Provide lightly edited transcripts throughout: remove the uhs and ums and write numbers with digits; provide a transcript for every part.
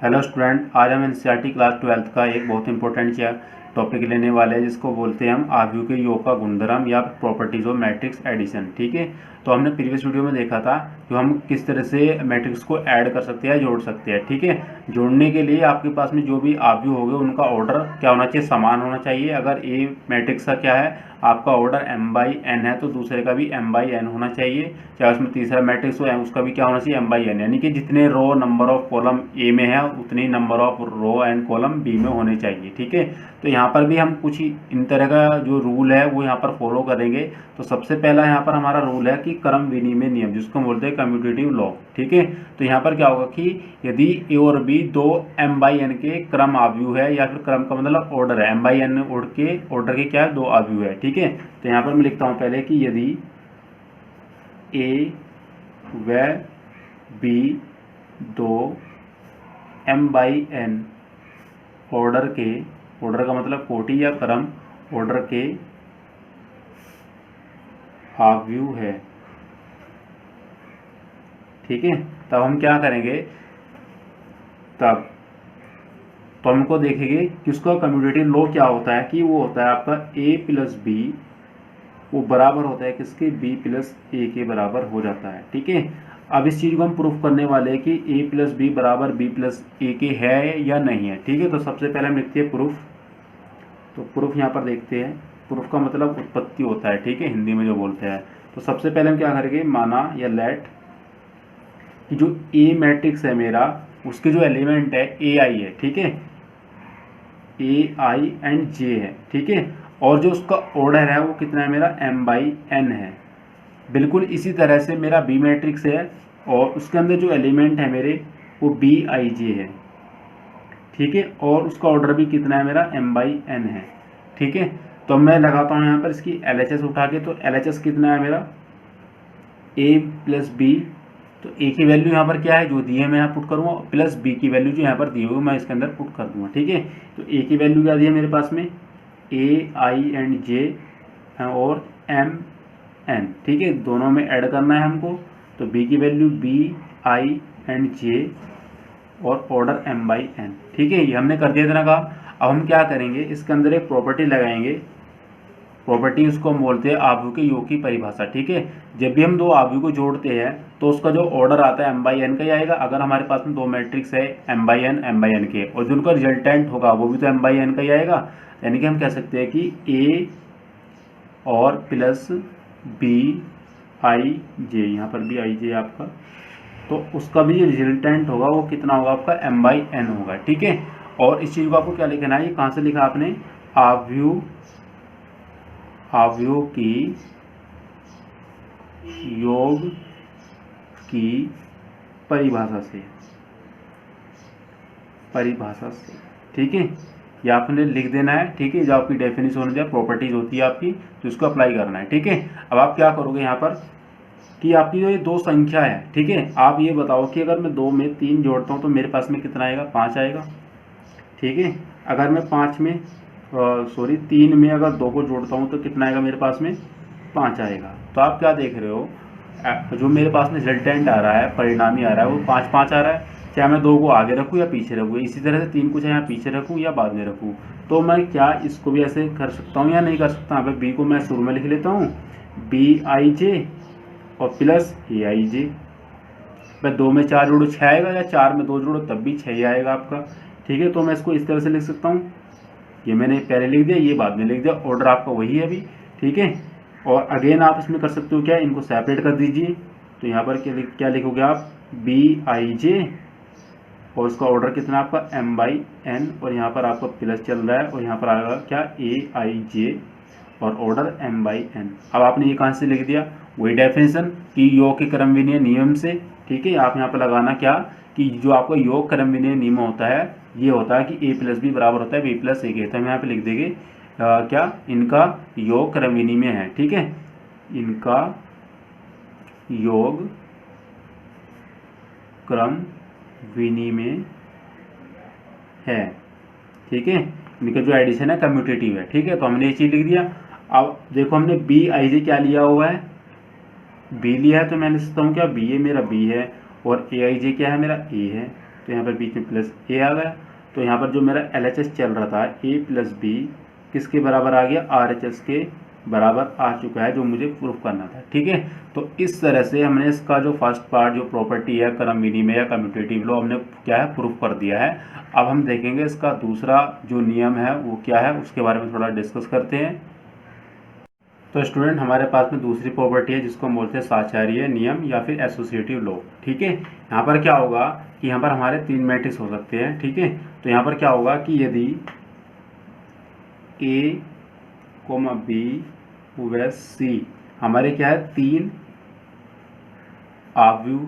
Hello student, आज हम NCERT class 12 का एक बहुत इंपॉर्टेंट टॉपिक लेने वाले हैं जिसको बोलते हैं हम आव्यूह के योग का गुणधर्म या प्रॉपर्टीज ऑफ मैट्रिक्स एडिशन। ठीक है, तो हमने प्रीवियस वीडियो में देखा था कि हम किस तरह से मैट्रिक्स को ऐड कर सकते हैं, जोड़ सकते हैं। ठीक है, जोड़ने के लिए आपके पास में जो भी आव्यूह होंगे उनका ऑर्डर क्या होना चाहिए, समान होना चाहिए। अगर ए मैट्रिक्स का क्या है, आपका ऑर्डर m/n है तो दूसरे का भी m/n होना चाहिए। चाहे उसमें तीसरा मैट्रिक्स हो उसका भी क्या होना चाहिए, m/n, यानी कि जितने row number of column A में है उतनी number of row and column B में होने चाहिए। ठीक है, तो यहाँ पर भी हम कुछ इन तरह का जो रूल है वो यहाँ पर फॉलो करेंगे। तो सबसे पहला यहाँ पर हमारा रूल है कि क्रम विनिमय नियम, जिसको हम बोलते हैं कम्यूटेटिव लॉ। ठीक है, तो यहाँ पर क्या होगा कि यदि ए और बी दो m/n के क्रम आव्यूह है, या फिर क्रम का मतलब ऑर्डर है, m/n ऑर्डर के क्या है, दो आव्यूह है। ठीक है, तो यहाँ पर मैं लिखता हूँ पहले कि यदि ए व बी दो m/n ऑर्डर का मतलब कोटि या क्रम ऑर्डर के आव्यूह है। ठीक है, तब हम क्या करेंगे, तब तो हमको देखेंगे कि उसका कम्यूटेटिव लॉ क्या होता है, कि वो होता है आपका a प्लस बी, वो बराबर होता है किसके, b प्लस ए के बराबर हो जाता है। ठीक है, अब इस चीज़ को हम प्रूफ करने वाले हैं कि a प्लस बी बराबर b प्लस ए के है या नहीं है। ठीक है, तो सबसे पहले हम लिखते हैं प्रूफ। तो प्रूफ यहाँ पर देखते हैं, प्रूफ का मतलब उत्पत्ति होता है। ठीक है, हिंदी में जो बोलते हैं। तो सबसे पहले हम क्या करेंगे, माना या लेट कि जो ए मैट्रिक्स है मेरा, उसके जो एलिमेंट है ए आई है। ठीक है, ए आई एंड जे है। ठीक है, और जो उसका ऑर्डर है वो कितना है मेरा, m/n है। बिल्कुल इसी तरह से मेरा बी मैट्रिक्स है और उसके अंदर जो एलिमेंट है मेरे वो b/j है। ठीक है, और उसका ऑर्डर भी कितना है मेरा, m/n है। ठीक है, तो मैं लगाता हूँ यहाँ पर इसकी LHS उठा के। तो LHS कितना है मेरा, a प्लस बी, तो a की वैल्यू यहाँ पर क्या है जो दी है मैं यहाँ पुट करूँगा, प्लस b की वैल्यू जो यहाँ पर दी होगी मैं इसके अंदर पुट कर दूंगा। ठीक है, तो a की वैल्यू क्या दी है मेरे पास में, a i एंड j और m/n। ठीक है, दोनों में ऐड करना है हमको। तो b की value b i and j और ऑर्डर m/n। ठीक है, ये हमने कर दिया इतना काम। अब हम क्या करेंगे, इसके अंदर एक प्रॉपर्टी लगाएंगे। प्रॉपर्टी उसको हम बोलते हैं आव्यूह के योग की परिभाषा। ठीक है, जब भी हम दो आव्यूह को जोड़ते हैं तो उसका जो ऑर्डर आता है m/n का ही आएगा। अगर हमारे पास में दो मैट्रिक्स है m/n के, और जो उनका रिजल्टेंट होगा वो भी तो m/n का ही आएगा। यानी कि हम कह सकते हैं कि a और प्लस b/j, यहाँ पर b/j आपका, तो उसका भी रिजल्टेंट होगा वो कितना होगा आपका, m/n होगा। ठीक है, और इस चीज़ को आपको क्या लिखना है, ये कहाँ से लिखा आपने, आव्यूह की योग की परिभाषा से। ठीक है, ये आपने लिख देना है। ठीक है, जो आपकी डेफिनेशन होनी चाहिए, प्रॉपर्टीज होती है आपकी, तो इसको अप्लाई करना है। ठीक है, अब आप क्या करोगे यहाँ पर कि आपकी जो ये दो संख्या है, ठीक है, आप ये बताओ कि अगर मैं 2 में 3 जोड़ता हूँ तो मेरे पास में कितना आएगा, 5 आएगा। ठीक है, अगर मैं 3 में अगर 2 को जोड़ता हूँ तो कितना आएगा मेरे पास में, 5 आएगा। तो आप क्या देख रहे हो, जो मेरे पास में रिजल्टेंट आ रहा है, परिणामी आ रहा है, वो 5 आ रहा है। चाहे मैं 2 को आगे रखूँ या पीछे रखूँ, इसी तरह से 3 को चाहे यहाँ पीछे रखूँ या बाद में रखूँ। तो मैं क्या इसको भी ऐसे कर सकता हूँ या नहीं कर सकता। अब बी को मैं शुरू में लिख लेता हूँ, b/j और प्लस a/j। मैं 2 में 4 जोड़ो 6 आएगा, या 4 में 2 जोड़ो तब भी 6 ही आएगा आपका। ठीक है, तो मैं इसको इस तरह से लिख सकता हूँ, ये मैंने पहले लिख दिया, ये बाद में लिख दिया, ऑर्डर आपका वही है अभी। ठीक है, और अगेन आप इसमें कर सकते हो क्या, इनको सेपरेट कर दीजिए। तो यहाँ पर क्या लिखोगे आप, b/j और उसका ऑर्डर कितना आपका m/n, और यहाँ पर आपका प्लस चल रहा है, और यहाँ पर आएगा क्या, a/j और ऑर्डर m/n। अब आपने ये कहाँ से लिख दिया, वही डेफिनेशन कि योग के क्रम विनिमय नियम से। ठीक है, आप यहाँ पर लगाना क्या कि जो आपका योग क्रम विनिमय नियम होता है, ये होता है कि a प्लस बी बराबर होता है b प्लस ए के। तो हम यहाँ पे लिख देंगे क्या, इनका योग क्रम विनिमय है। ठीक है, इनका योग क्रम विनिमय है। ठीक है, इनका जो एडिशन है कम्यूटेटिव है। ठीक है, तो हमने ये चीज़ लिख दिया। अब देखो हमने b/j क्या लिया हुआ है, b लिया है, तो मैं लिख सकता हूँ क्या, b मेरा b है और a/j क्या है मेरा a है। तो यहाँ पर बीच में प्लस ए आ गया। तो यहाँ पर जो मेरा LHS चल रहा था ए प्लस बी किसके बराबर आ गया, RHS के बराबर आ चुका है, जो मुझे प्रूफ करना था। ठीक है, तो इस तरह से हमने इसका जो फर्स्ट पार्ट जो प्रॉपर्टी है क्रम विनिमय या कम्यूटेटिव लॉ हमने क्या है प्रूफ कर दिया है। अब हम देखेंगे इसका दूसरा जो नियम है वो क्या है, उसके बारे में थोड़ा डिस्कस करते हैं। तो स्टूडेंट हमारे पास में दूसरी प्रॉपर्टी है जिसको हम बोलते हैं साचार्य नियम या फिर एसोसिएटिव लॉ। ठीक है, यहाँ पर क्या होगा कि यहाँ पर हमारे 3 मैट्रिक्स हो सकते हैं। ठीक है, तो यहाँ पर क्या होगा कि यदि A, B व C हमारे क्या है 3 आव्यूह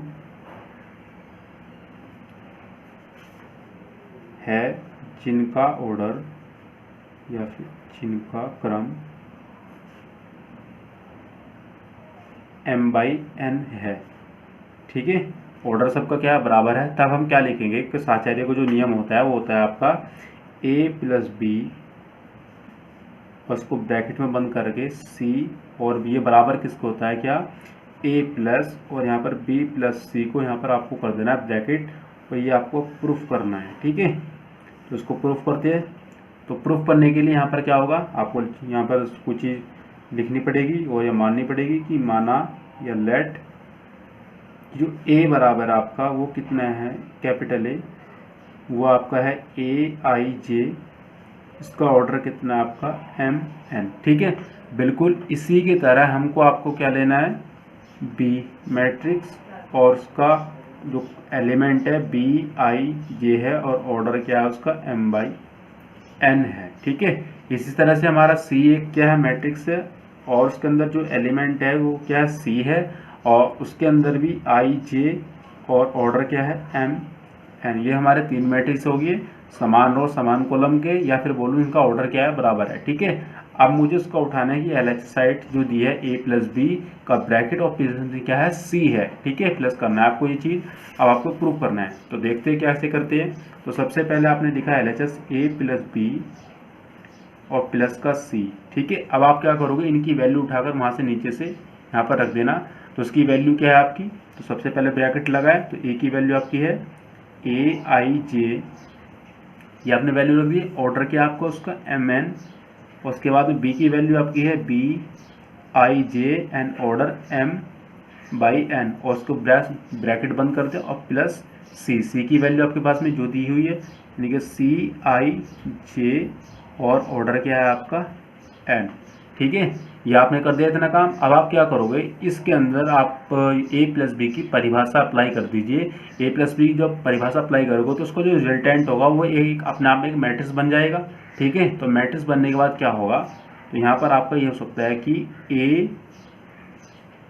है जिनका ऑर्डर या फिर जिनका क्रम m/n है। ठीक है, ऑर्डर सबका क्या है बराबर है, तब हम क्या लिखेंगे कि साचार्य को जो नियम होता है वो होता है आपका a प्लस बी उसको ब्रैकेट में बंद करके c और b, ये बराबर किसको होता है क्या, a प्लस और यहाँ पर b प्लस c को यहाँ पर आपको कर देना है ब्रैकेट, और ये आपको प्रूफ करना है। ठीक है, तो इसको प्रूफ करते हैं। तो प्रूफ करने के लिए यहाँ पर क्या होगा, आपको यहाँ पर कुछ चीज़ लिखनी पड़ेगी और यह माननी पड़ेगी कि माना या लेट जो a बराबर आपका वो कितना है कैपिटल A, वो आपका है AIJ, इसका ऑर्डर कितना है आपका MN। ठीक है, बिल्कुल इसी की तरह हमको आपको क्या लेना है B मैट्रिक्स और उसका जो एलिमेंट है BIJ है और ऑर्डर क्या है उसका M/n है। ठीक है, इसी तरह से हमारा C एक क्या है मैट्रिक्स है और उसके अंदर जो एलिमेंट है वो क्या है C है और उसके अंदर भी IJ और ऑर्डर क्या है MN। ये हमारे 3 मैट्रिक्स हो गए समान रो समान कॉलम के, या फिर बोलूँ इनका ऑर्डर क्या है बराबर है। ठीक है, अब मुझे उसका उठाना है कि LHS साइड जो दी है a प्लस बी का ब्रैकेट और क्या है C है। ठीक है, प्लस करना है आपको ये चीज़, अब आपको प्रूफ करना है। तो देखते हैं कैसे करते हैं। तो सबसे पहले आपने लिखा LHS a प्लस बी और प्लस का C। ठीक है, अब आप क्या करोगे, इनकी वैल्यू उठाकर वहाँ से नीचे से यहाँ पर रख देना। तो उसकी वैल्यू क्या है आपकी, तो सबसे पहले ब्रैकेट लगाए तो a की वैल्यू आपकी है AIJ, ये आपने वैल्यू रख दी। ऑर्डर क्या आपको उसका MN, उसके बाद में B की वैल्यू आपकी है BIJ एंड ऑर्डर M/n और उसको ब्रैकेट बंद करते हैं और प्लस C की वैल्यू आपके पास में जो दी हुई है यानी कि CIJ और ऑर्डर क्या है आपका N। ठीक है, ये आपने कर दिया इतना काम। अब आप क्या करोगे, इसके अंदर आप a प्लस बी की परिभाषा अप्लाई कर दीजिए। a प्लस बी जब परिभाषा अप्लाई करोगे तो उसको जो रिजल्टेंट होगा वो एक अपने आप में एक मैट्रिक्स बन जाएगा। ठीक है, तो मैट्रिक्स बनने के बाद क्या होगा, तो यहाँ पर आपका ये हो सकता है कि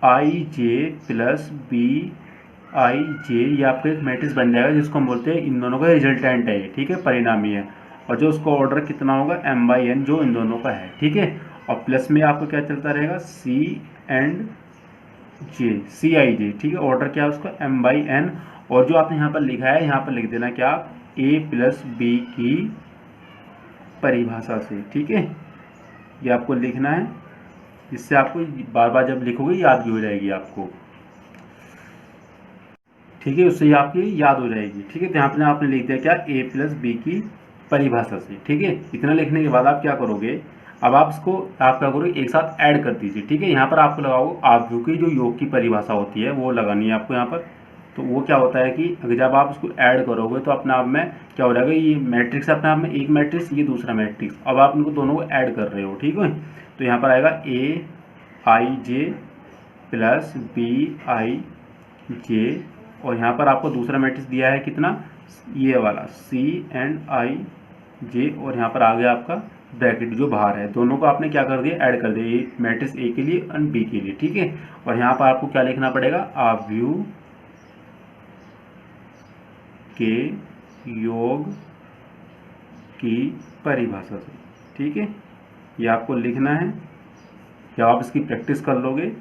AIJ प्लस BIJ, ये आपका एक मैट्रिक्स बन जाएगा जिसको हम बोलते हैं इन दोनों का रिजल्टेंट है। ठीक है, परिणामी है, और जो उसका ऑर्डर कितना होगा M/n जो इन दोनों का है। ठीक है, और प्लस में आपको क्या चलता रहेगा C एंड J CIJ। ठीक है, ऑर्डर क्या है उसका M/n, और जो आपने यहाँ पर लिखा है यहाँ पर लिख देना क्या a प्लस बी की परिभाषा से। ठीक है, ये आपको लिखना है, इससे आपको बार बार जब लिखोगे याद भी हो जाएगी आपको। ठीक है, उससे आपकी याद हो जाएगी। ठीक है, तो यहाँ पर आपने लिख दिया क्या a प्लस बी की परिभाषा से। ठीक है, इतना लिखने के बाद आप क्या करोगे, अब आप इसको आप क्या करोगे एक साथ ऐड कर दीजिए। ठीक है, यहाँ पर आपको लगाओगे आव्यूह की जो योग की परिभाषा होती है वो लगानी है आपको यहाँ पर। तो वो क्या होता है कि अगर जब आप इसको ऐड करोगे तो अपने आप में क्या हो जाएगा, ये मैट्रिक्स अपने आप में एक मैट्रिक्स, ये दूसरा मैट्रिक्स, अब आप इनको दोनों को ऐड कर रहे हो। ठीक है, तो यहाँ पर आएगा AIJ प्लस BIJ और यहाँ पर आपको दूसरा मैट्रिक्स दिया है कितना, ये वाला C एंड IJ, और यहाँ पर आ गया आपका ब्रैकेट जो बाहर है, दोनों को आपने क्या कर दिया ऐड कर दिया, ये मैट्रिक्स A के लिए और B के लिए। ठीक है, और यहाँ पर आपको क्या लिखना पड़ेगा, आव्यूह के योग की परिभाषा से। ठीक है, ये आपको लिखना है। जब आप इसकी प्रैक्टिस कर लोगे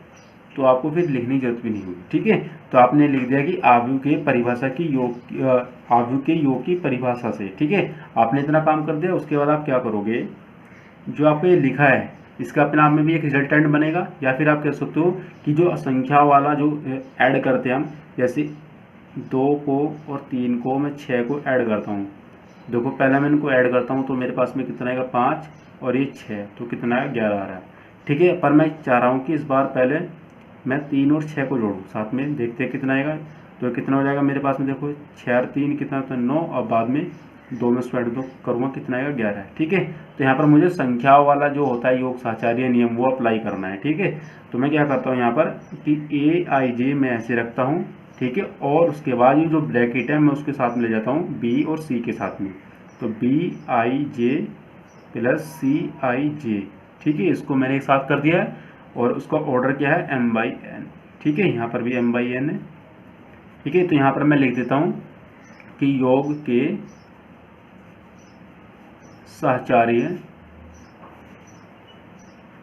तो आपको फिर लिखने की जरूरत भी नहीं होगी। ठीक है, तो आपने लिख दिया कि आव्यूह के परिभाषा की आव्यूह के योग की परिभाषा से। ठीक है, आपने इतना काम कर दिया। उसके बाद आप क्या करोगे, जो आपको ये लिखा है इसका अपने आप में भी एक रिजल्टेंट बनेगा, या फिर आप कह सकते हो कि जो संख्या वाला जो ऐड करते हैं हम, जैसे 2 को और 3 को मैं 6 को ऐड करता हूँ। देखो पहले मैं इनको ऐड करता हूँ तो मेरे पास में कितना आएगा 5 और ये 6, तो कितना है 11 आ रहा है। ठीक है, पर मैं चाह रहा हूँ कि इस बार पहले मैं 3 और 6 को जोड़ूँ साथ में, देखते हैं कितना आएगा। तो कितना हो जाएगा मेरे पास में, देखो 6 और 3 कितना होता है 9, और बाद में 2 में स्क्वायर दो करूँगा कितना आएगा 11। ठीक है, तो यहाँ पर मुझे संख्याओं वाला जो होता है योग सहचार्य नियम वो अप्लाई करना है। ठीक है, तो मैं क्या करता हूँ यहाँ पर कि AIJ मैं ऐसे रखता हूँ। ठीक है, और उसके बाद ये जो ब्रैकेट है मैं उसके साथ में ले जाता हूँ B और C के साथ में, तो BIJ प्लस CIJ। ठीक है, इसको मैंने एक साथ कर दिया है, और उसका ऑर्डर क्या है M/N। ठीक है, यहाँ पर भी M/N है। ठीक है, तो यहाँ पर मैं लिख देता हूँ कि योग के सहचार्य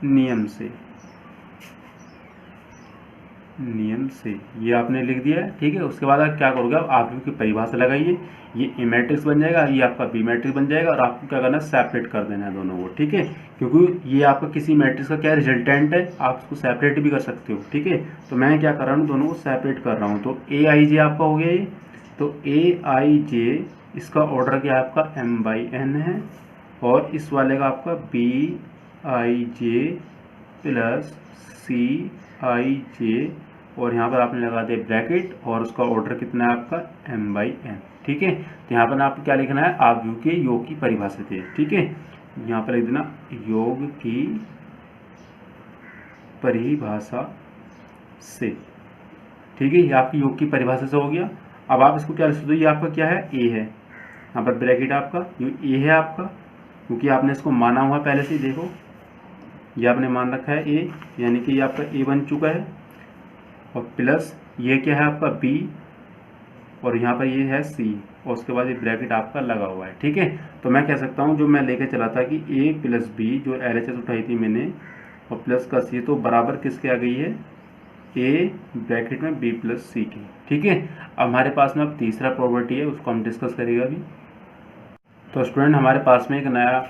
नियम से ये आपने लिख दिया है। ठीक है, उसके बाद आप क्या करोगे, आप की परिभाषा लगाइए, ये ए मैट्रिक्स बन जाएगा, ये आपका बी मैट्रिक्स बन जाएगा, और आपको क्या करना है सेपरेट कर देना है दोनों को। ठीक है, क्योंकि ये आपका किसी मैट्रिक्स का क्या रिजल्टेंट है, आप इसको सेपरेट भी कर सकते हो। ठीक है, तो मैं क्या कर रहा हूँ, दोनों को सेपरेट कर रहा हूँ। तो AIJ आपका हो गया ये, तो AIJ इसका ऑर्डर क्या है आपका M/N है, और इस वाले का आपका BIJ प्लस CIJ, और यहाँ पर आपने लगा दिया ब्रैकेट, और उसका ऑर्डर कितना है आपका M/N। ठीक है, तो यहाँ पर आपको क्या लिखना है, आव्यूह के योग की परिभाषा से। ठीक है, यहाँ पर लिख देना योग की परिभाषा से। ठीक है, ये आपकी योग की परिभाषा से हो गया। अब आप इसको क्या लिख सकते हो, ये आपका क्या है A है, यहाँ पर ब्रैकेट आपका ये A है आपका, क्योंकि आपने इसको माना हुआ पहले से ही, देखो ये आपने मान रखा है A, यानी कि ये आपका A बन चुका है, और प्लस ये क्या है आपका B, और यहाँ पर ये है C, और उसके बाद ये ब्रैकेट आपका लगा हुआ है। ठीक है, तो मैं कह सकता हूँ जो मैं लेके चला था कि A प्लस B जो LHS उठाई थी मैंने, और प्लस का C, तो बराबर किसके आ गई है, A ब्रैकेट में B प्लस C की। ठीक है, अब हमारे पास में अब तीसरा प्रॉपर्टी है, उसको हम डिस्कस करेंगे अभी। तो स्टूडेंट हमारे पास में एक नया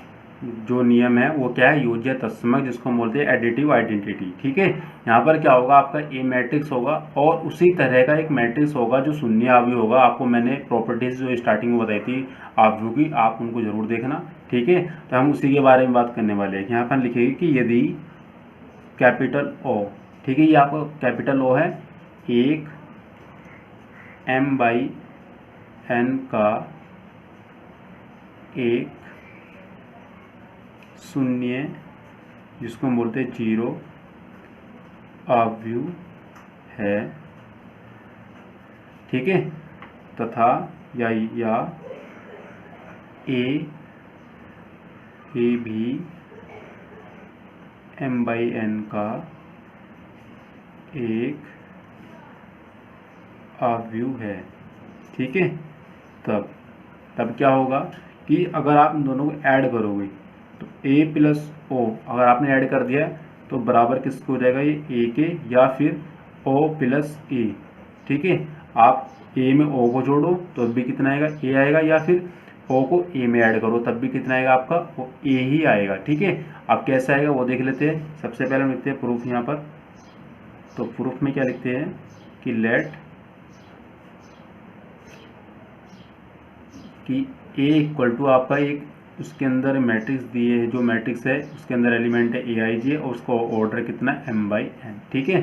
जो नियम है वो क्या है, योज्य तत्समक, जिसको हम बोलते हैं एडिटिव आइडेंटिटी। ठीक है, यहाँ पर क्या होगा, आपका ए मैट्रिक्स होगा, और उसी तरह का एक मैट्रिक्स होगा जो शून्य आव्यूह होगा। आपको मैंने प्रॉपर्टीज जो स्टार्टिंग में बताई थी आव्यूह की, आप उनको जरूर देखना। ठीक है, तो हम उसी के बारे में बात करने वाले हैं। यहाँ पर लिखेंगे कि यदि कैपिटल O, ठीक है, ये आपका कैपिटल O है, एक M/N का एक शून्य, जिसको हम बोलते हैं 0 आव्यूह है। ठीक है, तथा या A भी M/N का एक आव्यूह है। ठीक है, तब क्या होगा कि अगर आप इन दोनों को ऐड करोगे तो A प्लस O अगर आपने ऐड कर दिया तो बराबर किसको हो जाएगा, ये A के, या फिर O प्लस A। ठीक है, आप A में O को जोड़ो तो भी कितना आएगा, A आएगा, या फिर O को A में ऐड करो तब भी कितना आएगा आपका, वो A ही आएगा। ठीक है, अब कैसे आएगा वो देख लेते हैं। सबसे पहले हम लिखते हैं प्रूफ यहाँ पर, तो प्रूफ में क्या लिखते हैं कि लेट कि A इक्वल टू आपका एक उसके अंदर मैट्रिक्स दिए है, जो मैट्रिक्स है उसके अंदर एलिमेंट है AIJ, और उसका ऑर्डर कितना है M/N। ठीक है,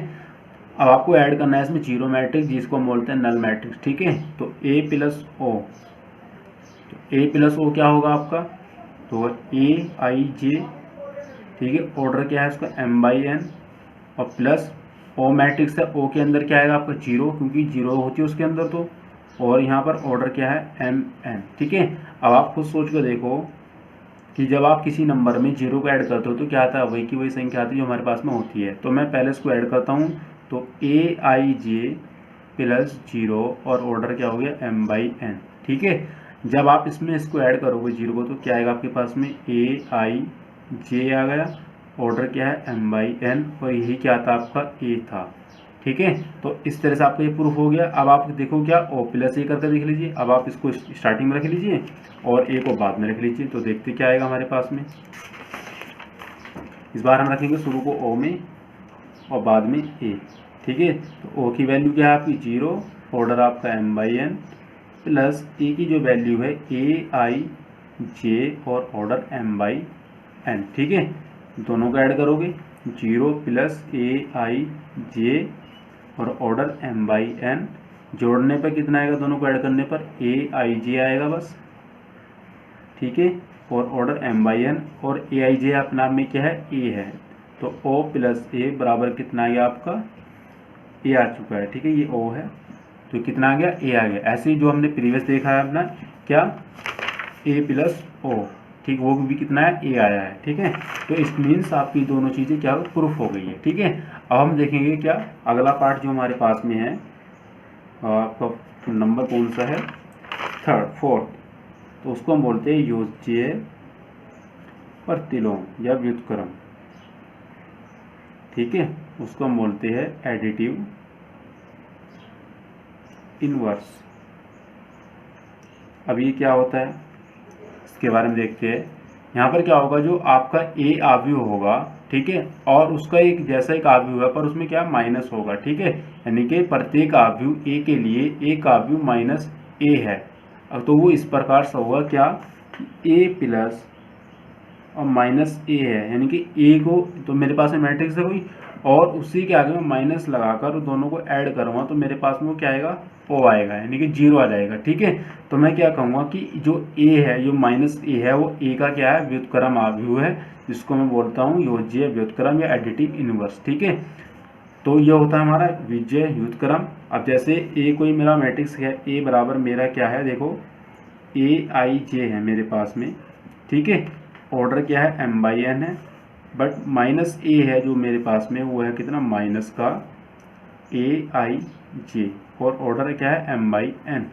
अब आपको ऐड करना है इसमें 0 मैट्रिक्स, जिसको हम बोलते हैं नल मैट्रिक्स। ठीक है, तो A प्लस O, तो A प्लस O क्या होगा आपका, तो AIJ। ठीक है, ऑर्डर क्या है उसका M/N, और प्लस O मैट्रिक्स है, O के अंदर क्या आएगा आपका 0, क्योंकि 0 होती है उसके अंदर, तो और यहाँ पर ऑर्डर क्या है MN। ठीक है, अब आप खुद सोच कर देखो कि जब आप किसी नंबर में 0 को ऐड करते हो तो क्या आता है, वही की वही संख्या आती है जो हमारे पास में होती है। तो मैं पहले इसको ऐड करता हूँ, तो AIJ प्लस 0 और ऑर्डर क्या हो गया M/N। ठीक है, जब आप इसमें इसको ऐड करोगे 0 को तो क्या आएगा आपके पास में, AIJ आ गया, ऑर्डर क्या है M/N, और यही क्या था आपका A था। ठीक है, तो इस तरह से आपका ये प्रूफ हो गया। अब आप देखो क्या O प्लस A करके देख लीजिए। अब आप इसको स्टार्टिंग में रख लीजिए और A को बाद में रख लीजिए, तो देखते क्या आएगा हमारे पास में। इस बार हम रखेंगे शुरू को O में और बाद में A। ठीक है, तो O की वैल्यू क्या है आपकी 0, ऑर्डर आपका m/n प्लस ए की जो वैल्यू है aij और ऑर्डर m/n, ठीक है। दोनों को ऐड करोगे 0 प्लस aij और ऑर्डर m/n, जोड़ने पर कितना आएगा, दोनों को ऐड करने पर aij आएगा बस, ठीक है। और ऑर्डर m/n और aij अपने आप में क्या है, a है, तो o प्लस a बराबर कितना आ गया आपका, a आ चुका है, ठीक है। ये o है तो कितना आ गया, a आ गया। ऐसे ही जो हमने प्रीवियस देखा है अपना क्या, a प्लस o, ठीक, वो भी कितना है, a आया है, ठीक है। तो इस मीन्स आपकी दोनों चीज़ें क्या प्रूफ हो गई है, ठीक है। अब हम देखेंगे क्या अगला पार्ट जो हमारे पास में है, आपका नंबर कौन सा है, फोर्थ, तो उसको हम बोलते हैं योज्य प्रतिलोम या व्युत्क्रम, ठीक है। उसको हम बोलते हैं एडिटिव इनवर्स। अब ये क्या होता है इसके बारे में देखते हैं। यहाँ पर क्या होगा, जो आपका ए आव्यूह होगा, ठीक है, और उसका एक जैसा एक आव्यूह है पर उसमें क्या माइनस होगा, ठीक है। यानी कि प्रत्येक आव्यूह ए के लिए एक आव्यूह माइनस ए है। अब तो वो इस प्रकार से होगा क्या, ए प्लस और माइनस ए है, यानी कि ए को तो मेरे पास में मैट्रिक्स है कोई, और उसी के आगे मैं माइनस लगाकर दोनों को ऐड करूँगा तो मेरे पास में वो क्या आएगा, ओ आएगा, यानी कि 0 आ जाएगा, ठीक है। तो मैं क्या कहूँगा कि जो ए है, जो माइनस ए है, वो ए का क्या है, व्युत्क्रम आव्यूह है, जिसको मैं बोलता हूँ योज्य व्युत्क्रम या एडिटिव इनवर्स, ठीक है। तो ये होता है हमारा विजय व्युत्क्रम। अब जैसे ए कोई मेरा मैट्रिक्स है, ए बराबर मेरा क्या है, देखो aij है मेरे पास में, ठीक है। ऑर्डर क्या है, m/n है, बट माइनस ए है जो मेरे पास में, वो है कितना, माइनस का aij, और ऑर्डर क्या है m/n,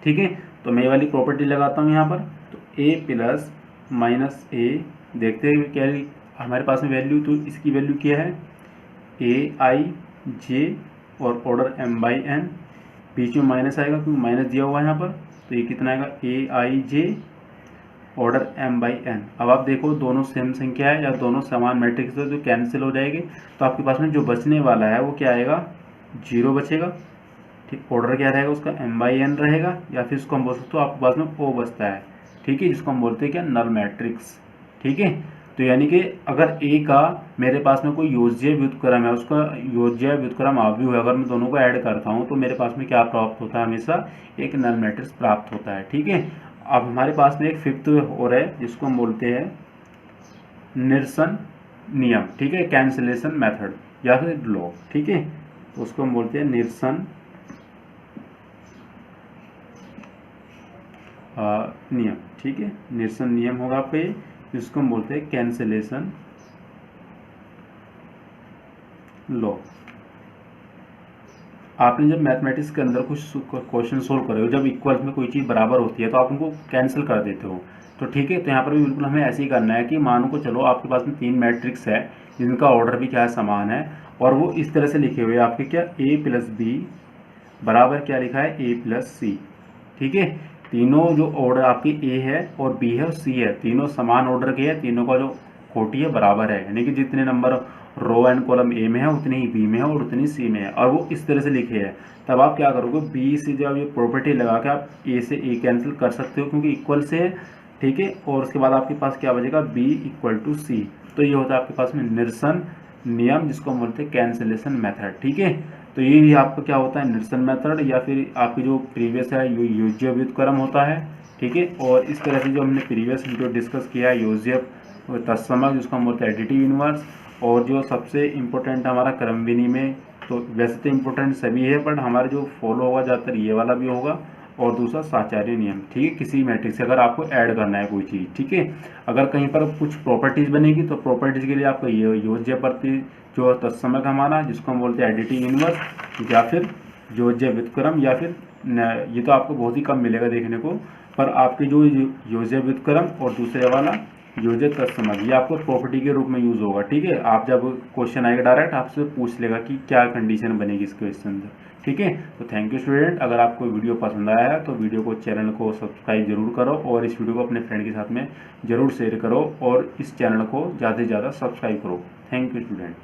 ठीक है। तो मैं ये वाली प्रॉपर्टी लगाता हूँ यहाँ पर, तो a प्लस माइनस ए, देखते हैं क्या हमारे पास में वैल्यू, तो इसकी वैल्यू क्या है aij और ऑर्डर m/n, बीच में माइनस आएगा क्योंकि माइनस दिया हुआ है यहाँ पर, तो ये कितना आएगा aij ऑर्डर m/n। अब आप देखो दोनों सेम संख्या है या दोनों समान मैट्रिक्स है तो कैंसिल हो जाएंगे, तो आपके पास में जो बचने वाला है वो क्या आएगा, 0 बचेगा, ठीक। ऑर्डर क्या रहेगा उसका, m/n रहेगा, या फिर इसको हम बोल सकते हो आपके पास में o बचता है, ठीक है, जिसको हम बोलते हैं क्या, नल मैट्रिक्स, ठीक है। तो यानी कि अगर a का मेरे पास में कोई योज्य व्युत्क्रम है, उसका योज्य व्युत्क्रम आव्यूह है, अगर मैं दोनों को ऐड करता हूँ तो मेरे पास में क्या प्राप्त होता है, हमेशा एक नल मैट्रिक्स प्राप्त होता है, ठीक है। अब हमारे पास में एक फिफ्थ और है जिसको हम बोलते हैं निरसन नियम, ठीक है, कैंसिलेशन मेथड या फिर लॉ, ठीक है। तो उसको हम बोलते हैं निरसन नियम, ठीक है। निरसन नियम होगा आपका ये, जिसको हम बोलते हैं कैंसिलेशन लॉ। आपने जब मैथमेटिक्स के अंदर कुछ क्वेश्चन सोल्व करे हो, जब इक्वल्स में कोई चीज़ बराबर होती है तो आप उनको कैंसिल कर देते हो, तो ठीक है। तो यहाँ पर भी बिल्कुल हमें ऐसे ही करना है कि मानो को चलो आपके पास में 3 मैट्रिक्स है जिनका ऑर्डर भी क्या है, समान है, और वो इस तरह से लिखे हुए आपके क्या, a प्लस बी बराबर क्या लिखा है, a प्लस सी, ठीक है। तीनों जो ऑर्डर आपकी a है और b है और c है, तीनों समान ऑर्डर के है, तीनों का जो कोटि है बराबर है, यानी कि जितने number row and column A में है उतनी ही बी में है और उतनी सी में है, और वो इस तरह से लिखे हैं। तब आप क्या करोगे, बी से जब ये प्रॉपर्टी लगा के आप ए से ए कैंसिल कर सकते हो क्योंकि इक्वल से है, ठीक है। और उसके बाद आपके पास क्या बचेगा, बी इक्वल टू सी। तो ये होता है आपके पास में निरसन नियम, जिसको हम बोलते हैं कैंसिलेशन मेथड, ठीक है। तो ये आपका क्या होता है, निरसन मेथड, या फिर आपकी जो प्रीवियस है योज्य व्युत्क्रम होता है, ठीक है। और इस तरह से जो हमने प्रीवियस जो डिस्कस किया है योज्य तत्समक, जिसको हम बोलते हैं एडिटिव इनवर्स, और जो सबसे इम्पोर्टेंट हमारा क्रमविधि में, तो वैसे तो इम्पोर्टेंट सभी है बट हमारे जो फॉलो होगा ज़्यादातर ये वाला भी होगा, और दूसरा साचार्य नियम, ठीक है। किसी मैट्रिक्स से अगर आपको ऐड करना है कोई चीज़, ठीक है, अगर कहीं पर कुछ प्रॉपर्टीज़ बनेगी तो प्रॉपर्टीज़ के लिए आपको ये योज्य प्रति जो तत्समक हमारा, जिसको हम बोलते हैं एडिटिव इनवर्स, या फिर योज्य व्युत्क्रम, या फिर ये तो आपको बहुत ही कम मिलेगा देखने को, पर आपके जो योज्य व्युत्क्रम और दूसरे वाला योज्य तत्समक, ये आपको प्रॉपर्टी के रूप में यूज़ होगा, ठीक है। आप जब क्वेश्चन आएगा डायरेक्ट आपसे पूछ लेगा कि क्या कंडीशन बनेगी इस क्वेश्चन से, ठीक है। तो थैंक यू स्टूडेंट। अगर आपको वीडियो पसंद आया है तो वीडियो को, चैनल को सब्सक्राइब जरूर करो, और इस वीडियो को अपने फ्रेंड के साथ में जरूर शेयर करो, और इस चैनल को ज़्यादा से ज़्यादा सब्सक्राइब करो। Thank you student.